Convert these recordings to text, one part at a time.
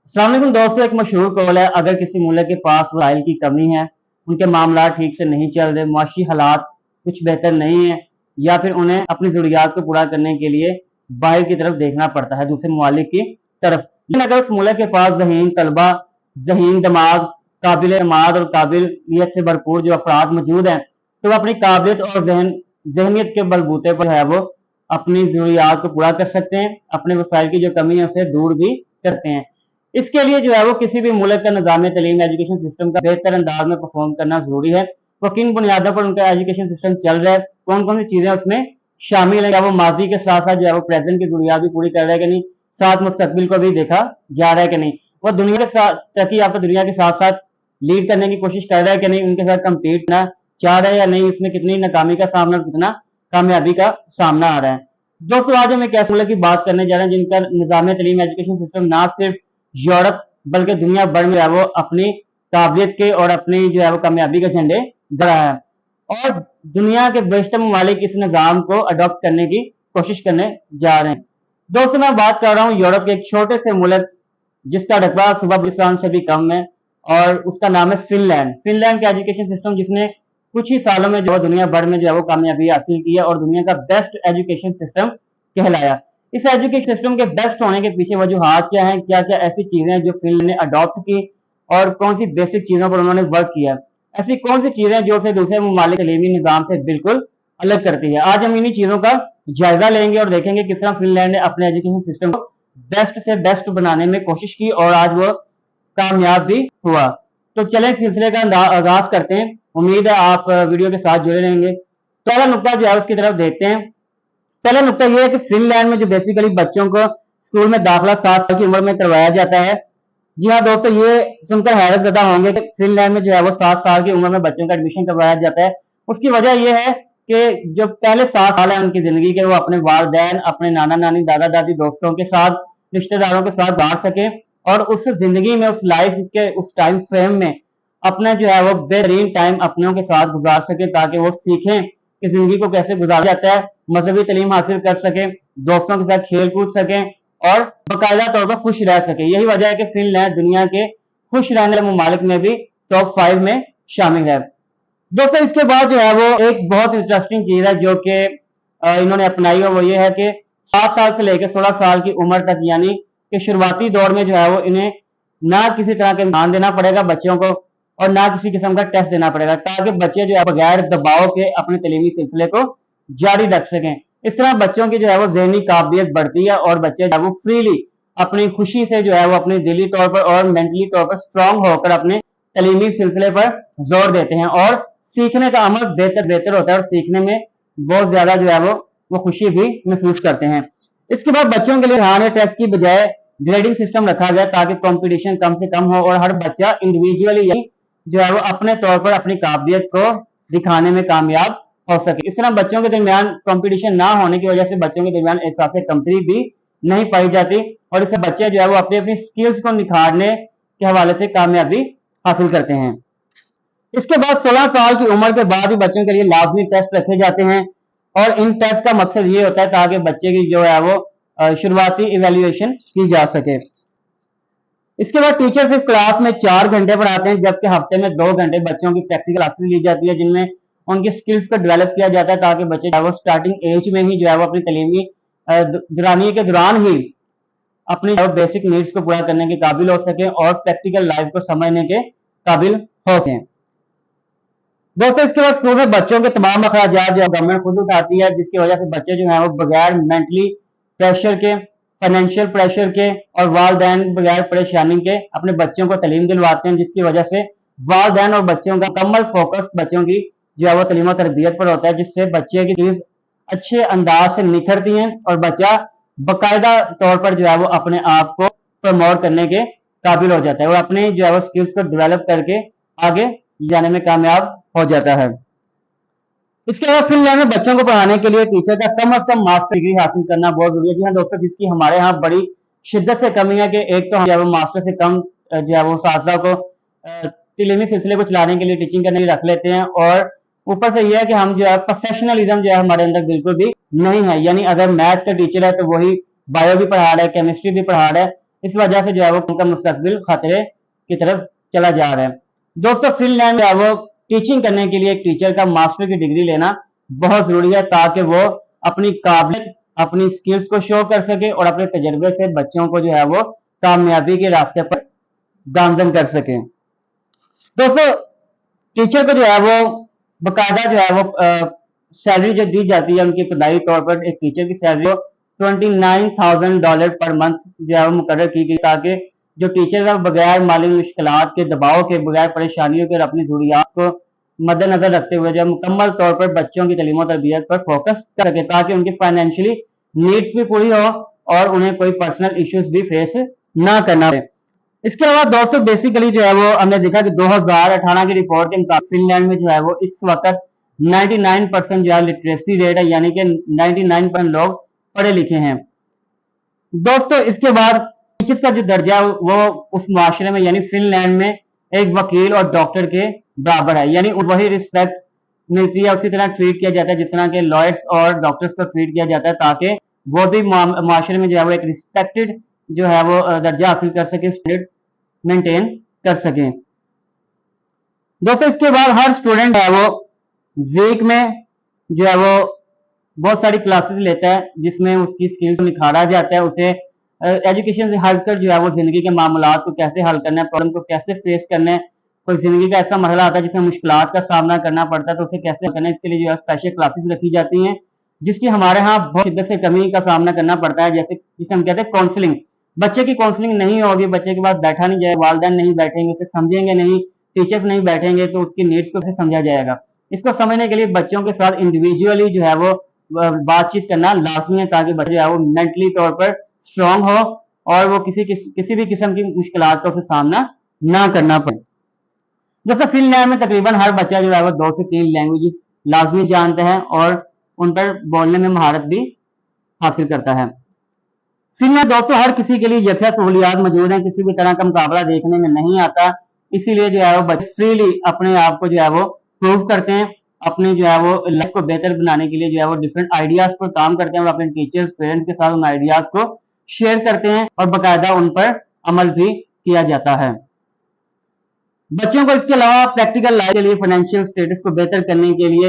अस्सलाम वालेकुम दोस्तों, एक मशहूर कौल है, अगर किसी मुल्क के पास वसाइल की कमी है, उनके मामला ठीक से नहीं चल रहे, माशी हालात कुछ बेहतर नहीं है, या फिर उन्हें अपनी ज़रूरियात को पूरा करने के लिए बाहर की तरफ देखना पड़ता है, दूसरे ममालिक की तरफ। लेकिन अगर उस मुल्क के पास ज़हीन तलबा, ज़हीन दिमाग, काबिल एतमाद और काबिलियत से भरपूर जो अफराद मौजूद हैं, तो वो अपनी काबिलियत और जहनीत के बलबूते पर है वो अपनी ज़रूरियात को पूरा कर सकते हैं, अपने वसाइल की जो कमी है उसे दूर भी करते हैं। इसके लिए जो है वो किसी भी मुल्क का निज़ाम तलीम एजुकेशन सिस्टम का बेहतर अंदाज में परफॉर्म करना जरूरी है। वो किन बुनियादों पर उनका एजुकेशन सिस्टम चल रहा है, कौन कौन सी चीजें उसमें शामिल है, क्या वो माजी के साथ साथ जो है वो प्रेजेंट की जरूरियात भी पूरी कर रहा है कि नहीं, साथ मुस्तकबिल को भी देखा जा रहा है कि नहीं, वो दुनिया के साथ तरक्की याफ्ता दुनिया के साथ साथ लीड करने की कोशिश कर रहा है कि नहीं, उनके साथ कम्पीट करना चाह रहा है या नहीं, इसमें कितनी नाकामी का सामना और कितना कामयाबी का सामना आ रहा है। दोस्तों, आज हम एक ऐसे मुल्क की बात करने जा रहे हैं जिनका निज़ाम तलीम एजुकेशन सिस्टम ना सिर्फ यूरोप बल्कि दुनिया भर में जो है वो अपनी काबिलियत के और अपनी जो है वो कामयाबी के झंडे गड़ा है, और दुनिया के बेशतर ममालिक इस निज़ाम को अडॉप्ट करने की कोशिश करने जा रहे हैं। दोस्तों, मैं बात कर रहा हूँ यूरोप के एक छोटे से मुल्क जिसका रकबा सुबह पाकिस्तान से भी कम है, और उसका नाम है फिनलैंड। फिनलैंड का एजुकेशन सिस्टम जिसने कुछ ही सालों में जो है दुनिया भर में जो है वो कामयाबी हासिल की है और दुनिया का बेस्ट एजुकेशन सिस्टम कहलाया। इस एजुकेशन सिस्टम के बेस्ट होने के पीछे वजूहात क्या हैं, क्या क्या ऐसी चीजें हैं जो फिनलैंड ने अडॉप्ट की, और कौन सी बेसिक चीजों पर उन्होंने वर्क किया, ऐसी कौन सी चीजें जो उसे दूसरे ममालिक तलीमी निजाम से बिल्कुल अलग करती है। आज हम इन्हीं चीजों का जायजा लेंगे और देखेंगे किस तरह फिनलैंड ने अपने एजुकेशन सिस्टम को बेस्ट से बेस्ट बनाने में कोशिश की और आज वो कामयाब भी हुआ। तो चलें सिलसिले का आगाज करते हैं। उम्मीद है आप वीडियो के साथ जुड़े रहेंगे। पहला नुकता जो है उसकी तरफ देखते हैं। पहला नुकता यह है कि फिनलैंड में जो बेसिकली बच्चों को स्कूल में दाखिला 7 साल की उम्र में करवाया जाता है। जी हाँ दोस्तों, ये सुनकर हैरत ज़दा होंगे कि फिनलैंड में जो है वो 7 साल की उम्र में बच्चों का एडमिशन करवाया जाता है। उसकी वजह यह है कि जो पहले 7 साल है उनकी जिंदगी के, वो अपने वालिदैन, अपने नाना नानी, दादा दादी, दोस्तों के साथ, रिश्तेदारों के साथ बांट सके, और उस जिंदगी में, उस लाइफ के उस टाइम फ्रेम में अपना जो है वो बेहतरीन टाइम अपनों के साथ गुजार सके, ताकि वो सीखें कि जिंदगी को कैसे गुजारा जाता है, मजहबी तालीम हासिल कर सके, दोस्तों के साथ खेल कूद सकें और बाकायदा तौर पर खुश रह सके। यही वजह है कि फिनलैंड दुनिया के खुश रहने वाले ममालिक में भी टॉप 5 में शामिल है। दोस्तों, इसके बाद जो है वो एक बहुत इंटरेस्टिंग चीज है जो कि इन्होंने अपनाई, और वो ये है कि 7 साल से लेकर 16 साल की उम्र तक, यानी कि शुरुआती दौर में जो है वो इन्हें ना किसी तरह के ध्यान देना पड़ेगा बच्चों को, और ना किसी किस्म का टेस्ट देना पड़ेगा, ताकि बच्चे जो है बगैर दबाव के अपने तलीमी सिलसिले को जारी रख सकें। इस तरह बच्चों की जो है वो ज़हनी काबिलियत बढ़ती है और बच्चे जो है वो फ्रीली अपनी खुशी से जो है वो अपने दिली तौर पर और मेंटली तौर पर स्ट्रांग होकर अपने तलीमी सिलसिले पर जोर देते हैं, और सीखने का अमल बेहतर होता है, और सीखने में बहुत ज्यादा जो है वो खुशी भी महसूस करते हैं। इसके बाद बच्चों के लिए ध्यान टेस्ट की बजाय ग्रेडिंग सिस्टम रखा गया, ताकि कंपटीशन कम से कम हो और हर बच्चा इंडिविजुअली जो है वो अपने तौर पर अपनी काबिलियत को दिखाने में कामयाब हो सके। इस तरह बच्चों के दरमियान कंपटीशन ना होने की वजह से बच्चों के दरमियान एहसास कमतरी भी नहीं पाई जाती, और इससे बच्चे जो है वो अपनी अपनी स्किल्स को निखारने के हवाले से कामयाबी हासिल करते हैं। इसके बाद 16 साल की उम्र के बाद ही बच्चों के लिए लाजमी टेस्ट रखे जाते हैं, और इन टेस्ट का मकसद ये होता है ताकि बच्चे की जो है वो शुरुआती इवेल्युएशन की जा सके। इसके बाद टीचर सिर्फ क्लास में 4 घंटे पढ़ाते हैं, जबकि हफ्ते में 2 घंटे बच्चों की प्रैक्टिकल क्लासेस ली जाती है, जिनमें उनकी स्किल्स को डेवलप किया जाता है, ताकि बच्चे जो है वो स्टार्टिंग एज में ही जो है वो अपनी तलीमी दौरानी के दौरान ही अपनी बेसिक नीड्स को पूरा करने के काबिल हो सके और प्रैक्टिकल लाइफ को समझने के काबिल हो सके। दोस्तों, इसके बाद स्कूल में बच्चों के तमाम अखराजात जो गवर्नमेंट खुद उठाती है, जिसकी वजह से बच्चे जो है वो बगैर मेंटली प्रेशर के, फाइनेंशियल प्रेशर के और वालदैन बगैर परेशानी के अपने बच्चों को तालीम दिलवाते हैं, जिसकी वजह से वालदैन और बच्चों का मुकम्मल फोकस बच्चों की जो है वो तालीम और तरबियत पर होता है, जिससे बच्चे की चीज अच्छे अंदाज से निखरती हैं और बच्चा बाकायदा तौर पर जो है वो अपने आप को प्रमोट करने के काबिल हो जाता है और अपने जो है वो स्किल्स को डेवलप करके आगे जाने में कामयाब हो जाता है। इसके अलावा फिनलैंड में बच्चों को पढ़ाने के लिए टीचर का कम से कम मास्टर डिग्री हासिल करना बहुत जरूरी है। जी हाँ दोस्तों, जिसकी हमारे यहाँ बड़ी शिद्दत से कमी है कि एक तो हम मास्टर से कम जो है वो असातिज़ा को तलीमी सिलसिले को चलाने के लिए, टीचिंग करने के लिए रख लेते हैं, और ऊपर से यह है कि हम जो है प्रोफेशनलिज्म जो है हमारे अंदर बिल्कुल भी नहीं है। यानी अगर मैथ का टीचर है तो वही बायो भी पढ़ा रहा है, केमिस्ट्री भी पढ़ा रहा है, इस वजह से जो है वो उनका मुस्तकबिल खतरे की तरफ चला जा रहा है। दोस्तों फिनलैंड में वो टीचिंग करने के लिए एक टीचर का मास्टर की डिग्री लेना बहुत जरूरी है, ताकि वो अपनी काबिलियत, अपनी स्किल्स को शो कर सके और अपने तजर्बे से बच्चों को जो है वो कामयाबी के रास्ते पर गामजन कर सके। दोस्तों टीचर को जो है वो बकायदा जो है वो सैलरी जो दी जाती है उनकी इब्तदाई तौर पर एक टीचर की सैलरी $29,000 पर मंथ जो है वो मुकर्रर की गई, ताकि जो टीचर है बगैर माली मुश्किलात के, दबाव के, बगैर परेशानियों के और अपनी जरूरियात को मद्देनजर रखते हुए जो मुकम्मल तौर पर बच्चों की तालीम और तरबियत पर फोकस कर सके, ताकि उनकी फाइनेंशियली नीड्स भी पूरी हो और उन्हें कोई पर्सनल इश्यूज भी फेस ना करना पड़े। इसके अलावा दोस्तों बेसिकली जो है वो हमने देखा कि 2018 की रिपोर्ट के मुताबिक फिनलैंड में जो है वो इस वक्त 99% जो है लिटरेसी रेट है, यानी कि 99% लोग पढ़े लिखे हैं। दोस्तों इसके बाद टीचर्स का जो दर्जा है वो उस माशरे में यानी फिनलैंड में एक वकील और डॉक्टर के बराबर है, यानी वही रिस्पेक्ट मिलती है, उसी तरह ट्रीट किया जाता है जिस तरह के लॉयर्स और डॉक्टर्स को ट्रीट किया जाता है, ताकि वो भी माशरे में जो है वो एक रिस्पेक्टेड जो है वो दर्जा हासिल कर सके, स्टैंडर्ड मेंटेन कर सके। दोस्तों इसके बाद हर स्टूडेंट है वो वीक में जो है वो बहुत सारी क्लासेस लेता है जिसमें उसकी स्किल्स निखारा जाता है, उसे एजुकेशन से हटकर जो है वो जिंदगी के मामलात को कैसे हल करना है, प्रॉब्लम को कैसे फेस करना है, कोई जिंदगी का ऐसा मसला आता है जिसमें मुश्किलात का सामना करना पड़ता है तो उसे कैसे करना है, इसके लिए जो है स्पेशल क्लासेस रखी जाती हैं, जिसकी हमारे यहाँ बहुत शिद्दत से कमी का सामना करना पड़ता है। जैसे जिसे हम कहते हैं काउंसलिंग, बच्चे की काउंसलिंग नहीं होगी, बच्चे के पास बैठा नहीं जाएगा, वालिदैन नहीं बैठेंगे, उसे समझेंगे नहीं, टीचर्स नहीं बैठेंगे, तो उसकी नीड्स को कैसे समझा जाएगा। इसको समझने के लिए बच्चों के साथ इंडिविजुअली जो है वो बातचीत करना लाजमी है, ताकि बच्चे जो है वो मेंटली तौर पर स्ट्रांग हो और वो किसी भी किस्म की मुश्किलात का उसे सामना ना करना पड़े। दोस्तों फिनलैंड में तकरीबन हर बच्चा जो है वो 2 से 3 लैंग्वेजेस लाजमी जानता है और उन पर बोलने में महारत भी हासिल करता है। फिनलैंड दोस्तों हर किसी के लिए यकसा सहूलियात मौजूद हैं, किसी भी तरह का मुकाबला देखने में नहीं आता, इसीलिए जो है वो बच्चे फ्रीली अपने आप को जो है वो प्रूव करते हैं, अपनी जो है वो लाइफ को बेहतर बनाने के लिए जो है वो डिफरेंट आइडियाज पर काम करते हैं और अपने टीचर्स पेरेंट्स के साथ उन आइडियाज को शेयर करते हैं और बाकायदा उन पर अमल भी किया जाता है। बच्चों को इसके अलावा प्रैक्टिकल लाइफ के लिए, फाइनेंशियल स्टेटस को बेहतर करने के लिए,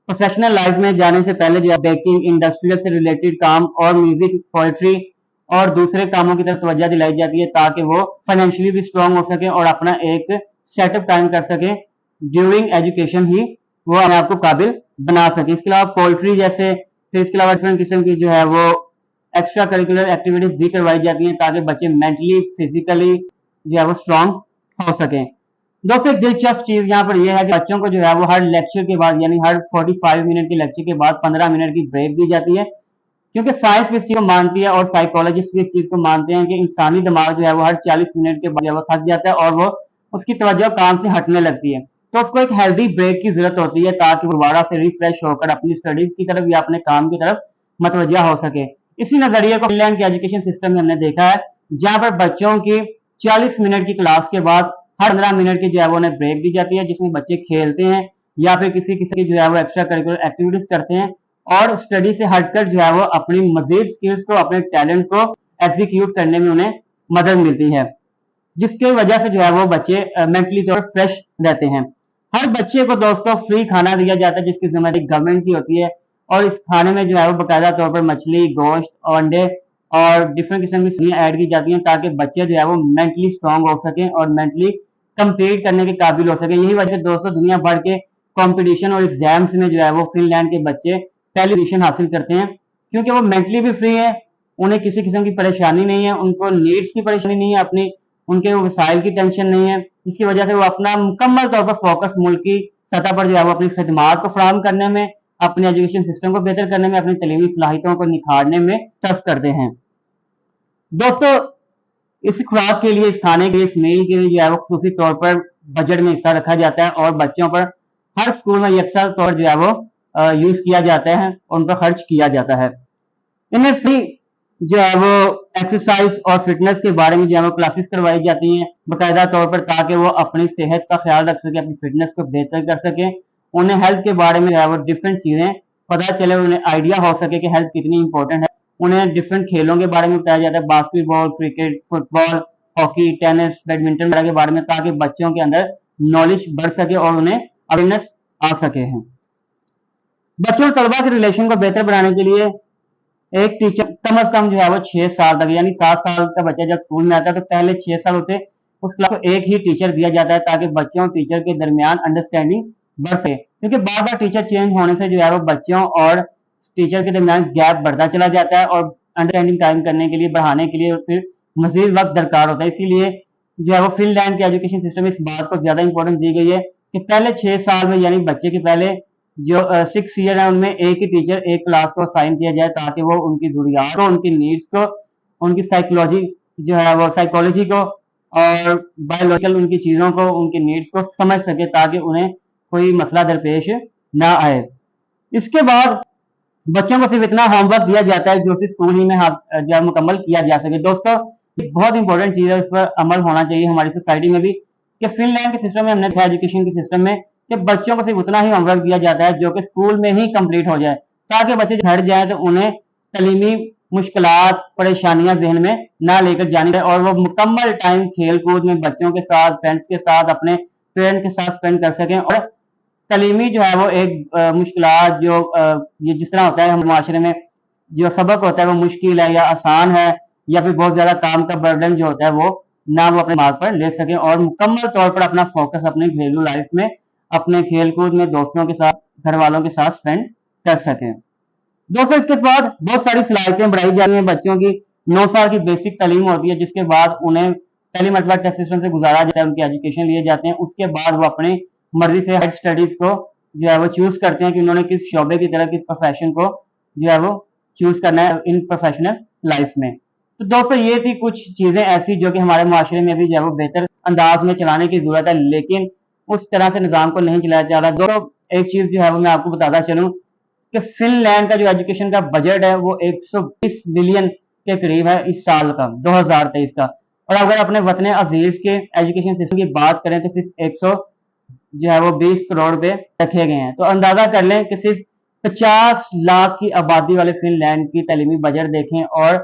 प्रोफेशनल लाइफ में जाने से पहले जो है बेकिंग, इंडस्ट्रियल से रिलेटेड काम और म्यूजिक, पोएट्री और दूसरे कामों की तरफ तवज्जो दिलाई जाती है, ताकि वो फाइनेंशियली भी स्ट्रांग हो सके और अपना एक सेटअप कायम कर सके, ड्यूरिंग एजुकेशन ही वो अपने आप को काबिल बना सके। इसके अलावा पोएट्री जैसे, फिर इसके अलावा डिफरेंट किस्म की जो है वो एक्स्ट्रा करिकुलर एक्टिविटीज भी करवाई जाती हैं, ताकि बच्चे मेंटली, फिजिकली जो है वो स्ट्रांग हो सकें। दोस्तों एक दिलचस्प चीज यहाँ पर यह है कि बच्चों को जो है वो हर लेक्चर के बाद, यानी हर 45 मिनट के लेक्चर के बाद 15 मिनट की ब्रेक दी जाती है, क्योंकि साइंस भी इस चीज को मानती है और साइकोलॉजिस्ट भी इस चीज को मानते हैं कि इंसानी दिमाग जो है वो हर 40 मिनट के बाद थक जाता है और वो उसकी तवज्जो काम से हटने लगती है, तो उसको एक हेल्दी ब्रेक की जरूरत होती है, ताकि वो दोबारा से रिफ्रेश होकर अपनी स्टडीज की तरफ या अपने काम की तरफ मतवज्जा हो सके। इसी नजरिए को फिनलैंड के एजुकेशन सिस्टम में हमने देखा है, जहां पर बच्चों की 40 मिनट की क्लास के बाद हर 15 मिनट की जो है वो उन्हें ब्रेक दी जाती है, जिसमें बच्चे खेलते हैं या फिर किसी किसी की जो है वो एक्स्ट्रा करिकुलर एक्टिविटीज करते हैं और स्टडी से हटकर जो है वो अपनी मजीद स्किल्स को, अपने टैलेंट को एग्जीक्यूट करने में उन्हें मदद मिलती है, जिसकी वजह से जो है वो बच्चे मेंटली तौर पर फ्रेश रहते हैं। हर बच्चे को दोस्तों फ्री खाना दिया जाता है, जिसकी जिम्मेदारी गवर्नमेंट की होती है, और इस खाने में जो है वो बाकायदा तौर पर मछली, गोश्त, अंडे और डिफरेंट किस्म की सब्जियां ऐड की जाती हैं, ताकि बच्चे जो है वो मेंटली स्ट्रांग हो सकें और मेंटली कंप्लीट करने के काबिल हो सके। यही वजह दोस्तों दुनिया भर के कंपटीशन और एग्जाम्स में जो है वो फिनलैंड के बच्चे पहली पोजीशन हासिल करते हैं, क्योंकि वो मेंटली भी फ्री है, उन्हें किसी किस्म की परेशानी नहीं है, उनको नीड्स की परेशानी नहीं है, अपनी उनके वसाइल की टेंशन नहीं है। इसकी वजह से वो अपना मुकम्मल तौर पर फोकस मुल्क की सतह पर जो है वो अपनी खदमात को फराहम करने में, अपने एजुकेशन सिस्टम को बेहतर करने में, अपनी तलीमी सलाहियतों को निखारने में सर्व करते हैं। दोस्तों इस खुराक के लिए, इस खाने के लिए, इस मील के लिए जो है वो खुसूसी तौर पर बजट में हिस्सा रखा जाता है और बच्चों पर हर स्कूल में यकसा तौर जो है वो यूज किया जाता है और उन पर खर्च किया जाता है। इन्हें फ्री जो है वो एक्सरसाइज और फिटनेस के बारे में जो है वो क्लासेस करवाई जाती हैं बाकायदा तौर पर, ताकि वो अपनी सेहत का ख्याल रख सके, अपनी फिटनेस को बेहतर कर सके, उन्हें हेल्थ के बारे में जो है वो डिफरेंट चीजें पता चले, उन्हें आइडिया हो सके कि हेल्थ कितनी इंपॉर्टेंट है उन्हें डिफरेंट खेलों के बारे में बताया जाता है, basketball, cricket, football, hockey, tennis, badminton वगैरह के बारे में, ताकि बच्चों के अंदर नॉलेज बढ़ सके और उन्हें अवेयरनेस आ सके हैं। बच्चों और तलबा के रिलेशन को बेहतर बनाने के लिए एक टीचर कम से कम जो है वो 6 साल तक, यानी 7 साल का बच्चा जब स्कूल में आता है तो पहले 6 साल उसे उस क्लास को एक ही टीचर दिया जाता है, ताकि बच्चों और टीचर के दरमियान अंडरस्टैंडिंग बढ़ सके। क्योंकि बार बार टीचर चेंज होने से जो है वो बच्चों और टीचर के दरमियान गैप बढ़ता चला जाता है, और अंडरस्टैंडिंग कायम करने के लिए, बढ़ाने के लिए फिर मजीद वक्त दरकार होता है। इसीलिए जो है वो फिनलैंड के एजुकेशन सिस्टम में इस बात को ज्यादा इंपॉर्टेंस दी गई है कि पहले 6 साल में, यानी बच्चे के पहले जो 6 ईयर है, उनमें एक ही टीचर एक क्लास को असाइन किया जाए, ताकि वो उनकी जरूरियात को, उनकी नीड्स को, उनकी साइकोलॉजी जो है वो साइकोलॉजी को और बायोलॉजिकल उनकी चीजों को, उनकी नीड्स को समझ सके, ताकि उन्हें कोई मसला दरपेश ना आए। इसके बाद बच्चों को सिर्फ इतना होमवर्क दिया जाता है जो कि स्कूल ही में जो मुकम्मल किया जा सके। दोस्तों, बहुत इंपॉर्टेंट चीज है, उस पर अमल होना चाहिए हमारी सोसाइटी में भी, कि फिनलैंड के सिस्टम में हमने देखा एजुकेशन के सिस्टम में कि बच्चों को सिर्फ उतना ही होमवर्क दिया जाता है जो कि स्कूल में ही कंप्लीट हो जाए, ताकि बच्चे घर जाए तो उन्हें तलीमी मुश्किलात, परेशानियां जहन में ना लेकर जानी है, और वो मुकम्मल टाइम खेल कूद में बच्चों के साथ, फ्रेंड्स के साथ, अपने पेरेंट्स के साथ स्पेंड कर सकें। और तलीमी जो है वो एक मुश्किलात जो ये जिस तरह होता है हमारे माशरे में, जो सबक होता है वो मुश्किल है या आसान है, या फिर बहुत ज्यादा काम का बर्डन जो होता है वो ना वो अपने दिमाग पर ले सके, और मुकम्मल तौर पर अपना फोकस अपने घरेलू लाइफ में, अपने खेल कूद में, दोस्तों के साथ, घर वालों के साथ स्पेंड कर सकें। दोस्तों, इसके बाद बहुत सारी सलाहियतें बढ़ाई जा रही हैं बच्चों की। 9 साल की बेसिक तालीम होती है, जिसके बाद उन्हें पहली मरतबा टेस्ट सिस्टम से गुजारा जाता है, उनके एजुकेशन लिए जाते हैं। उसके बाद वो अपनी मर्जी से हायर स्टडीज को जो है वो चूज करते हैं कि उन्होंने किस शोबे की तरह, किस प्रोफेशन को जो है वो चूज करना है इन प्रोफेशनल लाइफ में। तो दोस्तों, ये थी कुछ चीजें ऐसी जो कि हमारे माशरे में भी जो है वो बेहतर अंदाज में चलाने की जरूरत है, लेकिन उस तरह से निजाम को नहीं चलाया जा रहा। दोस्तों, एक चीज जो है वो मैं आपको बताता चलूं कि फिनलैंड का जो एजुकेशन का बजट है वो 120 बिलियन के करीब है इस साल का, 2023 का। और अगर अपने वतन अजीज के एजुकेशन सिस्टम की बात करें तो सिर्फ 100 जो है वो 20 करोड़ रुपए रखे गए हैं। तो अंदाजा कर लें कि सिर्फ 50 लाख की आबादी वाले फिनलैंड की तलीमी बजट देखें और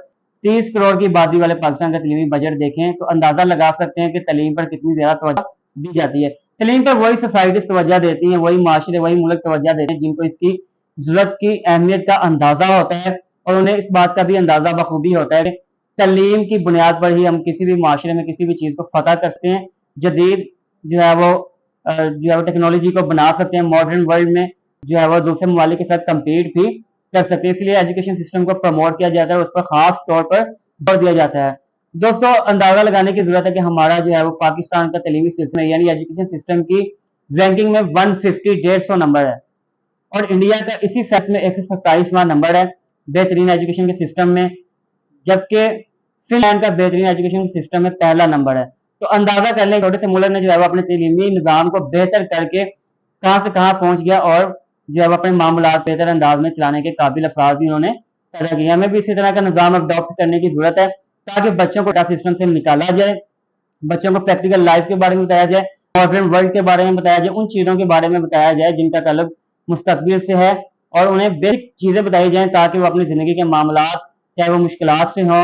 30 करोड़ की आबादी वाले पाकिस्तान का तलीमी बजट देखें, तो अंदाजा लगा सकते हैं कि तलीम पर कितनी ज्यादा तवज्जो दी जाती है। तलीम पर वही सोसाइटीज तवज्जो देती हैं, वही माशरे, वही मुल्क तवज्जो देते हैं जिनको इसकी जरूरत की अहमियत का अंदाजा होता है, और उन्हें इस बात का भी अंदाजा बखूबी होता है कि तलीम की बुनियाद पर ही हम किसी भी माशरे में किसी भी चीज को फतह कर सकते हैं, जदीद जो है वो टेक्नोलॉजी को बना सकते हैं, मॉडर्न वर्ल्ड में जो है वो दूसरे ममालिक के साथ कम्पीट भी कर सकते हैं। इसलिए एजुकेशन सिस्टम को प्रमोट किया जाता है, उस पर खास तौर पर जोर दिया जाता है। दोस्तों, अंदाजा लगाने की जरूरत है कि हमारा जो है वो पाकिस्तान का तलीमी सिस्टम है, यानी एजुकेशन सिस्टम की रैंकिंग में 150 नंबर है, और इंडिया का इसी फेस में 127वां नंबर है बेहतरीन एजुकेशन के सिस्टम में, जबकि फिनलैंड का बेहतरीन एजुकेशन सिस्टम में पहला नंबर है। तो अंदाजा कर लें छोटे से मुल्क ने जो है वो अपने तलीमी निज़ाम को बेहतर करके कहां से कहां पहुंच गया, और जो है अपने मामला बेहतर अंदाज में चलाने के काबिल अफराद भी उन्होंने पैदा किया। हमें भी इसी तरह का निज़ाम अडॉप्ट करने की जरूरत है, ताकि बच्चों को सिस्टम से निकाला जाए, बच्चों को प्रैक्टिकल लाइफ के बारे में बताया जाए, मॉडर्न वर्ल्ड के बारे में बताया जाए, उन चीजों के बारे में बताया जाए जिनका ताल्लुक मुस्तकबिल से है, और उन्हें बेसिक चीजें बताई जाए ताकि वो अपनी जिंदगी के मामला, चाहे वो मुश्किलात से हो,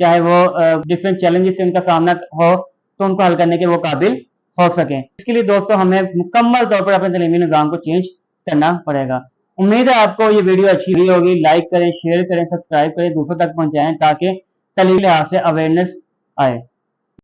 चाहे वो डिफरेंट चैलेंजेस से उनका सामना हो, तो उनको हल करने के वो काबिल हो सके। इसके लिए दोस्तों हमें मुकम्मल तौर पर अपने तलीमी निज़ाम को चेंज करना पड़ेगा। उम्मीद है आपको ये वीडियो अच्छी लगी होगी। लाइक करें, शेयर करें, सब्सक्राइब करें, दूसरों तक पहुंचाएं, ताकि तलीमी लिहाज से अवेयरनेस आए।